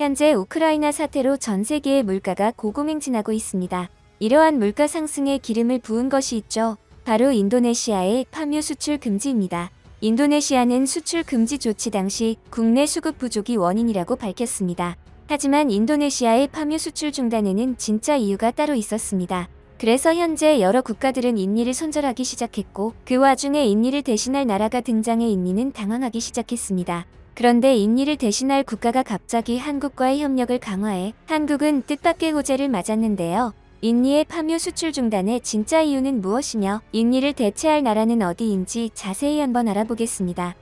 현재 우크라이나 사태로 전 세계의 물가가 고공행진하고 있습니다. 이러한 물가 상승에 기름을 부은 것이 있죠. 바로 인도네시아의 파묘 수출 금지입니다. 인도네시아는 수출 금지 조치 당시 국내 수급 부족이 원인이라고 밝혔습니다. 하지만 인도네시아의 파묘 수출 중단에는 진짜 이유가 따로 있었습니다. 그래서 현재 여러 국가들은 인니를 손절하기 시작했고, 그 와중에 인니를 대신할 나라가 등장해 인니는 당황하기 시작했습니다. 그런데 인니를 대신할 국가가 갑자기 한국과의 협력을 강화해 한국은 뜻밖의 호재를 맞았는데요. 인니의 파묘 수출 중단의 진짜 이유는 무엇이며 인니를 대체할 나라는 어디인지 자세히 한번 알아보겠습니다.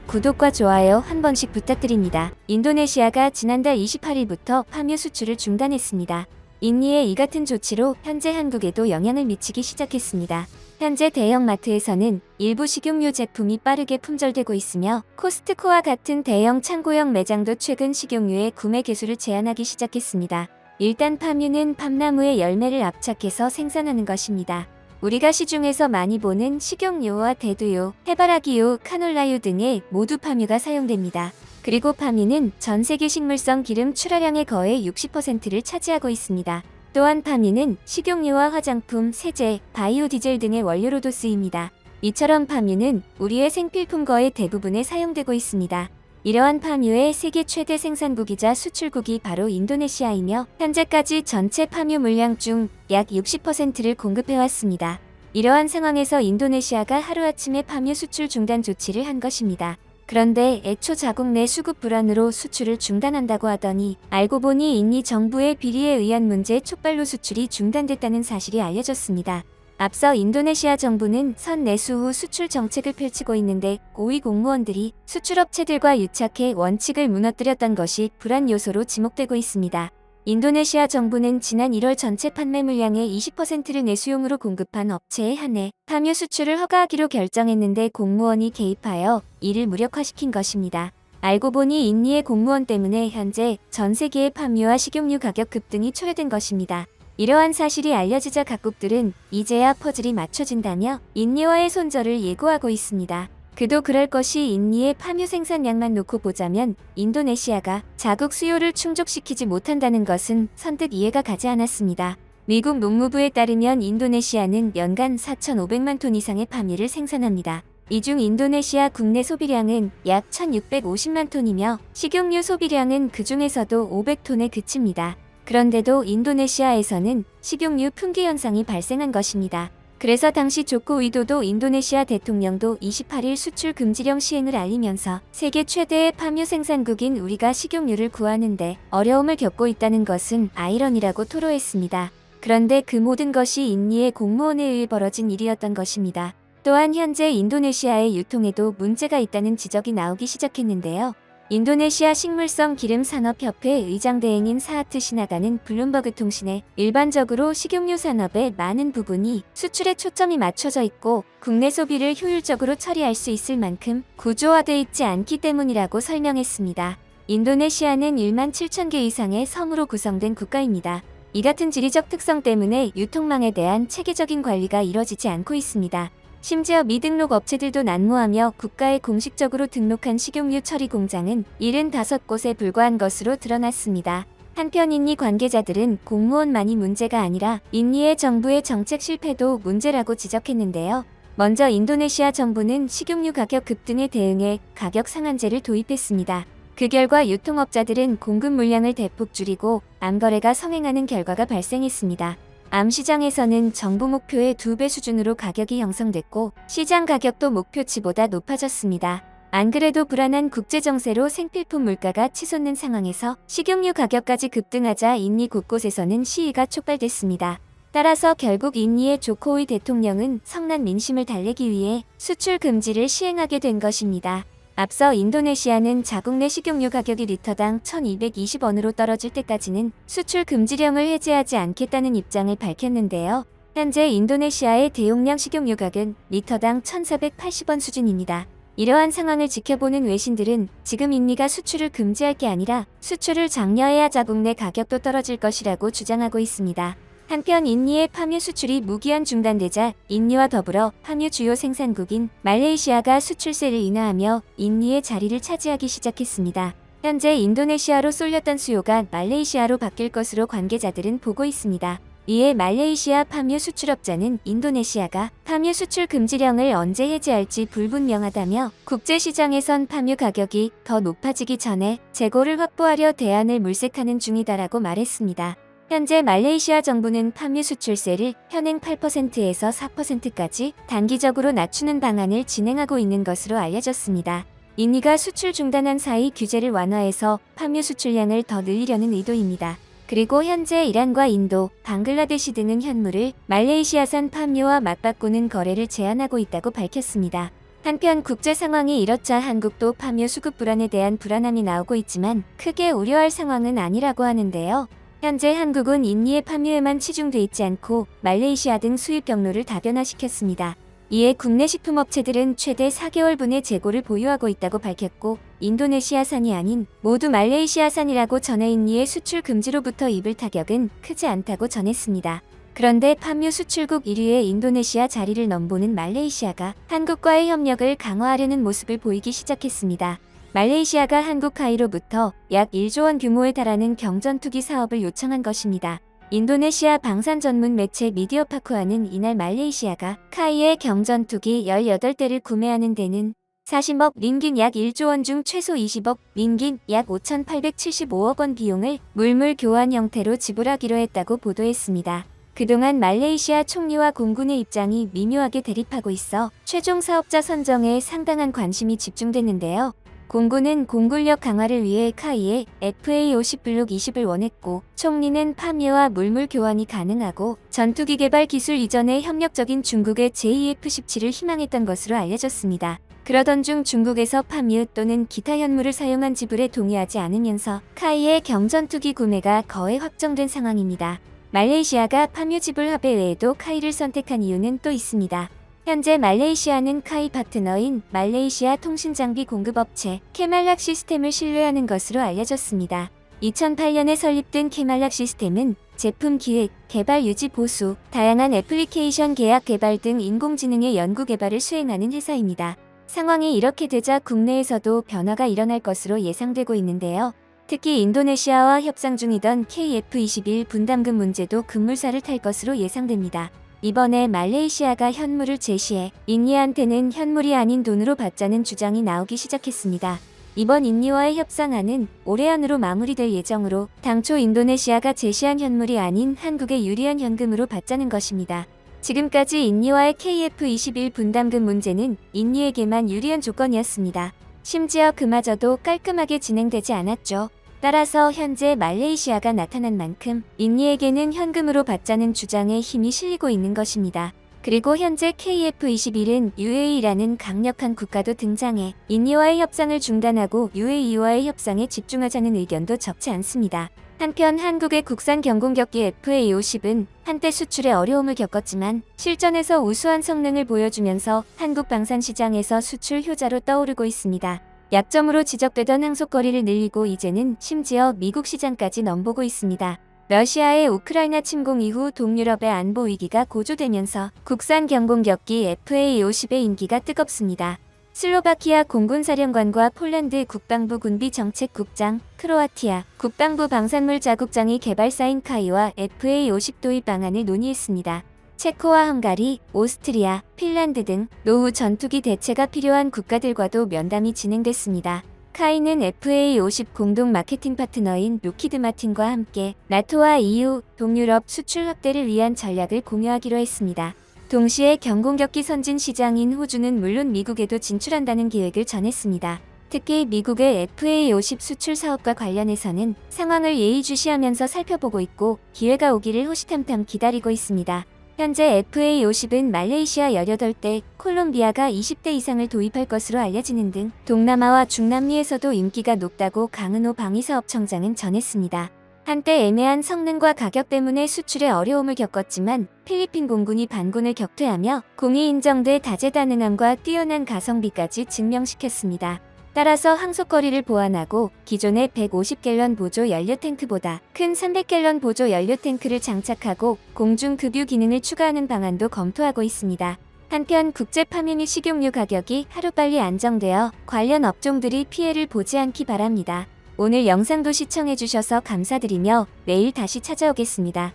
구독과 좋아요 한 번씩 부탁드립니다. 인도네시아가 지난달 28일부터 파묘 수출을 중단했습니다. 인니의 이 같은 조치로 현재 한국에도 영향을 미치기 시작했습니다. 현재 대형마트에서는 일부 식용유 제품이 빠르게 품절되고 있으며 코스트코와 같은 대형 창고형 매장도 최근 식용유의 구매 개수를 제한하기 시작했습니다. 일단 파묘는 팜나무의 열매를 압착해서 생산하는 것입니다. 우리가 시중에서 많이 보는 식용유와 대두유, 해바라기유, 카놀라유 등에 모두 파묘가 사용됩니다. 그리고 파묘는 전 세계 식물성 기름 출하량의 거의 60%를 차지하고 있습니다. 또한 파묘는 식용유와 화장품, 세제, 바이오 디젤 등의 원료로도 쓰입니다. 이처럼 파묘는 우리의 생필품 거의 대부분에 사용되고 있습니다. 이러한 파묘의 세계 최대 생산국이자 수출국이 바로 인도네시아이며 현재까지 전체 파묘 물량 중 약 60%를 공급해왔습니다. 이러한 상황에서 인도네시아가 하루아침에 파묘 수출 중단 조치를 한 것입니다. 그런데 애초 자국 내 수급 불안으로 수출을 중단한다고 하더니 알고 보니 인니 정부의 비리에 의한 문제 촉발로 수출이 중단됐다는 사실이 알려졌습니다. 앞서 인도네시아 정부는 선 내수 후 수출 정책을 펼치고 있는데 고위 공무원들이 수출업체들과 유착해 원칙을 무너뜨렸던 것이 불안 요소로 지목되고 있습니다. 인도네시아 정부는 지난 1월 전체 판매 물량의 20%를 내수용으로 공급한 업체에 한해 파묘 수출을 허가하기로 결정했는데 공무원이 개입하여 이를 무력화시킨 것입니다. 알고 보니 인니의 공무원 때문에 현재 전 세계의 파묘와 식용유 가격 급등이 초래된 것입니다. 이러한 사실이 알려지자 각국들은 이제야 퍼즐이 맞춰진다며 인니와의 손절을 예고하고 있습니다. 그도 그럴 것이 인니의 파묘 생산량만 놓고 보자면 인도네시아가 자국 수요를 충족시키지 못한다는 것은 선뜻 이해가 가지 않았습니다. 미국 농무부에 따르면 인도네시아는 연간 4,500만 톤 이상의 파묘를 생산합니다. 이 중 인도네시아 국내 소비량은 약 1,650만 톤이며 식용유 소비량은 그 중에서도 500톤에 그칩니다. 그런데도 인도네시아에서는 식용유 품귀 현상이 발생한 것입니다. 그래서 당시 조코 위도도 인도네시아 대통령도 28일 수출 금지령 시행을 알리면서 세계 최대의 파묘 생산국인 우리가 식용유를 구하는데 어려움을 겪고 있다는 것은 아이러니라고 토로했습니다. 그런데 그 모든 것이 인니의 공무원에 의해 벌어진 일이었던 것입니다. 또한 현재 인도네시아의 유통에도 문제가 있다는 지적이 나오기 시작했는데요. 인도네시아 식물성 기름 산업협회 의장 대행인 사하트 시나가는 블룸버그 통신에 일반적으로 식용유 산업의 많은 부분이 수출에 초점이 맞춰져 있고 국내 소비를 효율적으로 처리할 수 있을 만큼 구조화되어 있지 않기 때문이라고 설명했습니다. 인도네시아는 1만 7천 개 이상의 섬으로 구성된 국가입니다. 이 같은 지리적 특성 때문에 유통망에 대한 체계적인 관리가 이뤄지지 않고 있습니다. 심지어 미등록 업체들도 난무하며 국가에 공식적으로 등록한 식용유 처리 공장은 75곳에 불과한 것으로 드러났습니다. 한편 인니 관계자들은 공무원만이 문제가 아니라 인니의 정부의 정책 실패도 문제라고 지적했는데요. 먼저 인도네시아 정부는 식용유 가격 급등에 대응해 가격 상한제를 도입했습니다. 그 결과 유통업자들은 공급 물량을 대폭 줄이고 암거래가 성행하는 결과가 발생했습니다. 암시장에서는 정부 목표의 2배 수준으로 가격이 형성됐고 시장 가격도 목표치보다 높아졌습니다. 안 그래도 불안한 국제정세로 생필품 물가가 치솟는 상황에서 식용유 가격까지 급등하자 인니 곳곳에서는 시위가 촉발됐습니다. 따라서 결국 인니의 조코위 대통령은 성난 민심을 달래기 위해 수출 금지를 시행하게 된 것입니다. 앞서 인도네시아는 자국 내 식용유 가격이 리터당 1,220원으로 떨어질 때까지는 수출 금지령을 해제하지 않겠다는 입장을 밝혔는데요. 현재 인도네시아의 대용량 식용유 가격은 리터당 1,480원 수준입니다. 이러한 상황을 지켜보는 외신들은 지금 인니가 수출을 금지할 게 아니라 수출을 장려해야 자국 내 가격도 떨어질 것이라고 주장하고 있습니다. 한편 인니의 파묘 수출이 무기한 중단되자 인니와 더불어 파묘 주요 생산국인 말레이시아가 수출세를 인하하며 인니의 자리를 차지하기 시작했습니다. 현재 인도네시아로 쏠렸던 수요가 말레이시아로 바뀔 것으로 관계자들은 보고 있습니다. 이에 말레이시아 파묘 수출업자는 인도네시아가 파묘 수출 금지령을 언제 해제할지 불분명하다며 국제시장에선 파묘 가격이 더 높아지기 전에 재고를 확보하려 대안을 물색하는 중이다라고 말했습니다. 현재 말레이시아 정부는 파묘 수출세를 현행 8%에서 4%까지 단기적으로 낮추는 방안을 진행하고 있는 것으로 알려졌습니다. 인니가 수출 중단한 사이 규제를 완화해서 파묘 수출량을 더 늘리려는 의도입니다. 그리고 현재 이란과 인도, 방글라데시 등은 현물을 말레이시아산 파묘와 맞바꾸는 거래를 제한하고 있다고 밝혔습니다. 한편 국제 상황이 이렇자 한국도 파묘 수급 불안에 대한 불안함이 나오고 있지만 크게 우려할 상황은 아니라고 하는데요. 현재 한국은 인니의 파묘에만 치중돼 있지 않고 말레이시아 등 수입 경로를 다변화시켰습니다. 이에 국내 식품업체들은 최대 4개월분의 재고를 보유하고 있다고 밝혔고 인도네시아산이 아닌 모두 말레이시아산이라고 전해 인니의 수출 금지로부터 입을 타격은 크지 않다고 전했습니다. 그런데 파묘 수출국 1위의 인도네시아 자리를 넘보는 말레이시아가 한국과의 협력을 강화하려는 모습을 보이기 시작했습니다. 말레이시아가 한국 카이로부터 약 1조 원 규모에 달하는 경전투기 사업을 요청한 것입니다. 인도네시아 방산 전문 매체 미디어파쿠아는 이날 말레이시아가 카이의 경전투기 18대를 구매하는 데는 40억 링긴 약 1조 원 중 최소 20억 링긴 약 5,875억 원 비용을 물물 교환 형태로 지불하기로 했다고 보도했습니다. 그동안 말레이시아 총리와 공군의 입장이 미묘하게 대립하고 있어 최종 사업자 선정에 상당한 관심이 집중됐는데요. 공군은 공군력 강화를 위해 카이에 FA-50 블록 20을 원했고 총리는 파묘와 물물 교환이 가능하고 전투기 개발 기술 이전에 협력적인 중국의 JF-17을 희망했던 것으로 알려졌습니다. 그러던 중 중국에서 파묘 또는 기타 현물을 사용한 지불에 동의하지 않으면서 카이의 경전투기 구매가 거의 확정된 상황입니다. 말레이시아가 파묘 지불 합의 외에도 카이를 선택한 이유는 또 있습니다. 현재 말레이시아는 카이 파트너인 말레이시아 통신장비 공급업체 케말락 시스템을 신뢰하는 것으로 알려졌습니다. 2008년에 설립된 케말락 시스템은 제품 기획, 개발 유지 보수, 다양한 애플리케이션 계약 개발 등 인공지능의 연구 개발을 수행하는 회사입니다. 상황이 이렇게 되자 국내에서도 변화가 일어날 것으로 예상되고 있는데요. 특히 인도네시아와 협상 중이던 KF-21 분담금 문제도 급물살을 탈 것으로 예상됩니다. 이번에 말레이시아가 현물을 제시해 인니한테는 현물이 아닌 돈으로 받자는 주장이 나오기 시작했습니다. 이번 인니와의 협상안은 올해 안으로 마무리될 예정으로 당초 인도네시아가 제시한 현물이 아닌 한국에 유리한 현금으로 받자는 것입니다. 지금까지 인니와의 KF-21 분담금 문제는 인니에게만 유리한 조건이었습니다. 심지어 그마저도 깔끔하게 진행되지 않았죠. 따라서 현재 말레이시아가 나타난 만큼 인니에게는 현금으로 받자는 주장에 힘이 실리고 있는 것입니다. 그리고 현재 KF-21은 UAE라는 강력한 국가도 등장해 인니와의 협상을 중단하고 UAE와의 협상에 집중하자는 의견도 적지 않습니다. 한편 한국의 국산 경공격기 FA-50은 한때 수출에 어려움을 겪었지만 실전에서 우수한 성능을 보여주면서 한국 방산 시장에서 수출 효자로 떠오르고 있습니다. 약점으로 지적되던 항속거리를 늘리고 이제는 심지어 미국 시장까지 넘보고 있습니다. 러시아의 우크라이나 침공 이후 동유럽의 안보 위기가 고조되면서 국산 경공격기 FA-50의 인기가 뜨겁습니다. 슬로바키아 공군사령관과 폴란드 국방부 군비정책국장, 크로아티아 국방부 방산물 자국장이 개발사인 카이와 FA-50 도입 방안을 논의했습니다. 체코와 헝가리, 오스트리아, 핀란드 등 노후 전투기 대체가 필요한 국가들과도 면담이 진행됐습니다. 카이는 FA-50 공동 마케팅 파트너인 로키드 마틴과 함께 나토와 EU, 동유럽 수출 확대를 위한 전략을 공유하기로 했습니다. 동시에 경공격기 선진 시장인 호주는 물론 미국에도 진출한다는 계획을 전했습니다. 특히 미국의 FA-50 수출 사업과 관련해서는 상황을 예의주시하면서 살펴보고 있고 기회가 오기를 호시탐탐 기다리고 있습니다. 현재 FA-50은 말레이시아 18대, 콜롬비아가 20대 이상을 도입할 것으로 알려지는 등 동남아와 중남미에서도 인기가 높다고 강은호 방위사업청장은 전했습니다. 한때 애매한 성능과 가격 때문에 수출에 어려움을 겪었지만 필리핀 공군이 반군을 격퇴하며 공이 인정돼 다재다능함과 뛰어난 가성비까지 증명시켰습니다. 따라서 항속거리를 보완하고 기존의 150갤런 보조 연료탱크보다 큰 300갤런 보조 연료탱크를 장착하고 공중급유 기능을 추가하는 방안도 검토하고 있습니다. 한편 국제 파묘 및 식용유 가격이 하루빨리 안정되어 관련 업종들이 피해를 보지 않기 바랍니다. 오늘 영상도 시청해주셔서 감사드리며 내일 다시 찾아오겠습니다.